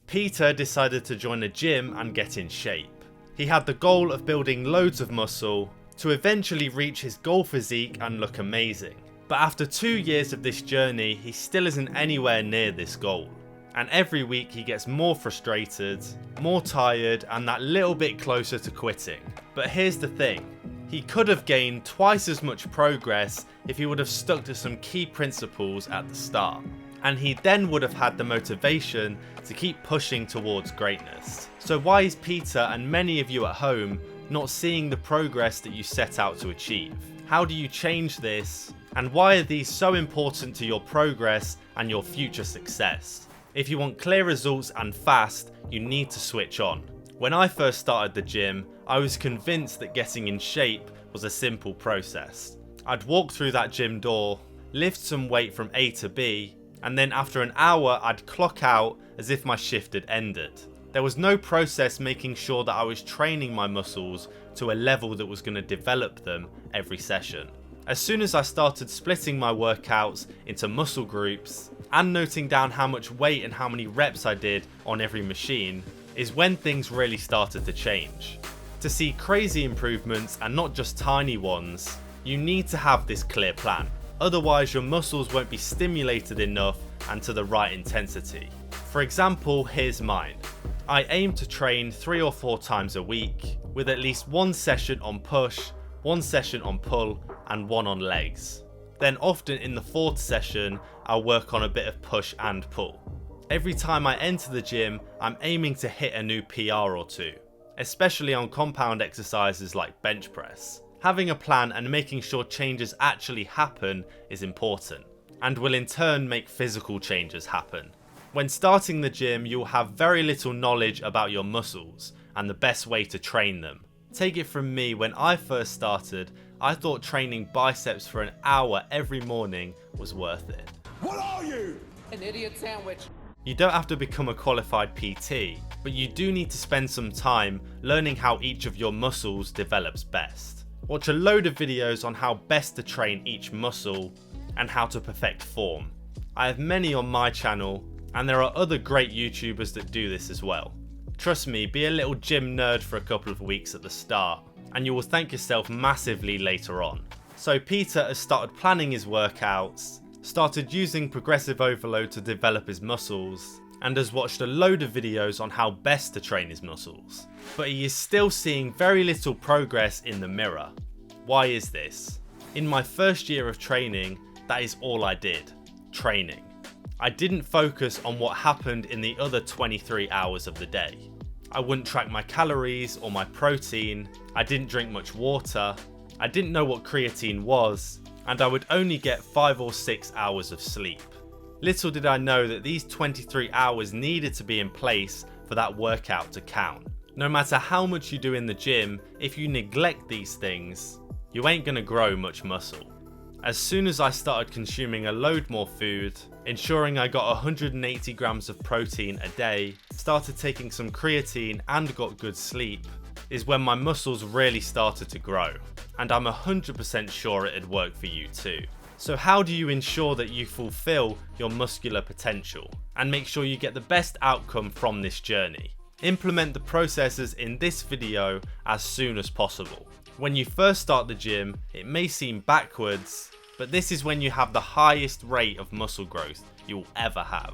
Peter decided to join a gym and get in shape. He had the goal of building loads of muscle to eventually reach his goal physique and look amazing. But after 2 years of this journey, he still isn't anywhere near this goal. And every week he gets more frustrated, more tired, and that little bit closer to quitting. But here's the thing, he could have gained twice as much progress if he would have stuck to some key principles at the start. And he then would have had the motivation to keep pushing towards greatness. So why is Peter and many of you at home not seeing the progress that you set out to achieve? How do you change this? And why are these so important to your progress and your future success? If you want clear results and fast, you need to switch on. When I first started the gym, I was convinced that getting in shape was a simple process. I'd walk through that gym door, lift some weight from A to B, and then after an hour I'd clock out as if my shift had ended. There was no process making sure that I was training my muscles to a level that was going to develop them every session. As soon as I started splitting my workouts into muscle groups and noting down how much weight and how many reps I did on every machine, is when things really started to change. To see crazy improvements and not just tiny ones, you need to have this clear plan. Otherwise your muscles won't be stimulated enough and to the right intensity. For example, here's mine. I aim to train 3 or 4 times a week, with at least 1 session on push, 1 session on pull, and 1 on legs. Then often in the 4th session, I'll work on a bit of push and pull. Every time I enter the gym, I'm aiming to hit a new PR or 2, especially on compound exercises like bench press. Having a plan and making sure changes actually happen is important, and will in turn make physical changes happen. When starting the gym, you'll have very little knowledge about your muscles and the best way to train them. Take it from me, when I first started, I thought training biceps for an hour every morning was worth it. What are you? An idiot sandwich. You don't have to become a qualified PT, but you do need to spend some time learning how each of your muscles develops best. Watch a load of videos on how best to train each muscle and how to perfect form. I have many on my channel, and there are other great YouTubers that do this as well. Trust me, be a little gym nerd for a couple of weeks at the start, and you will thank yourself massively later on. So Peter has started planning his workouts, started using progressive overload to develop his muscles, and has watched a load of videos on how best to train his muscles. But he is still seeing very little progress in the mirror. Why is this? In my first year of training, that is all I did, training. I didn't focus on what happened in the other 23 hours of the day. I wouldn't track my calories or my protein, I didn't drink much water, I didn't know what creatine was, and I would only get 5 or 6 hours of sleep. Little did I know that these 23 hours needed to be in place for that workout to count. No matter how much you do in the gym, if you neglect these things, you ain't gonna grow much muscle. As soon as I started consuming a load more food, ensuring I got 180 grams of protein a day, started taking some creatine and got good sleep, is when my muscles really started to grow. And I'm 100% sure it'd work for you too. So how do you ensure that you fulfill your muscular potential and make sure you get the best outcome from this journey? Implement the processes in this video as soon as possible. When you first start the gym, it may seem backwards, but this is when you have the highest rate of muscle growth you'll ever have,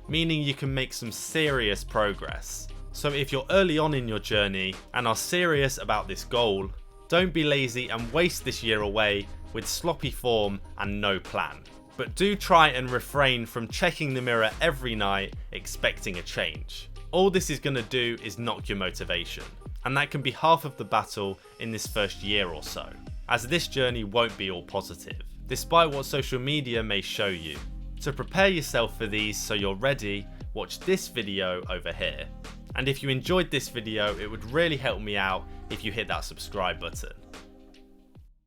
meaning you can make some serious progress. So if you're early on in your journey and are serious about this goal, don't be lazy and waste this year away with sloppy form and no plan. But do try and refrain from checking the mirror every night expecting a change. All this is going to do is knock your motivation, and that can be half of the battle in this first year or so, as this journey won't be all positive, despite what social media may show you. To prepare yourself for these so you're ready, watch this video over here. And if you enjoyed this video, it would really help me out if you hit that subscribe button.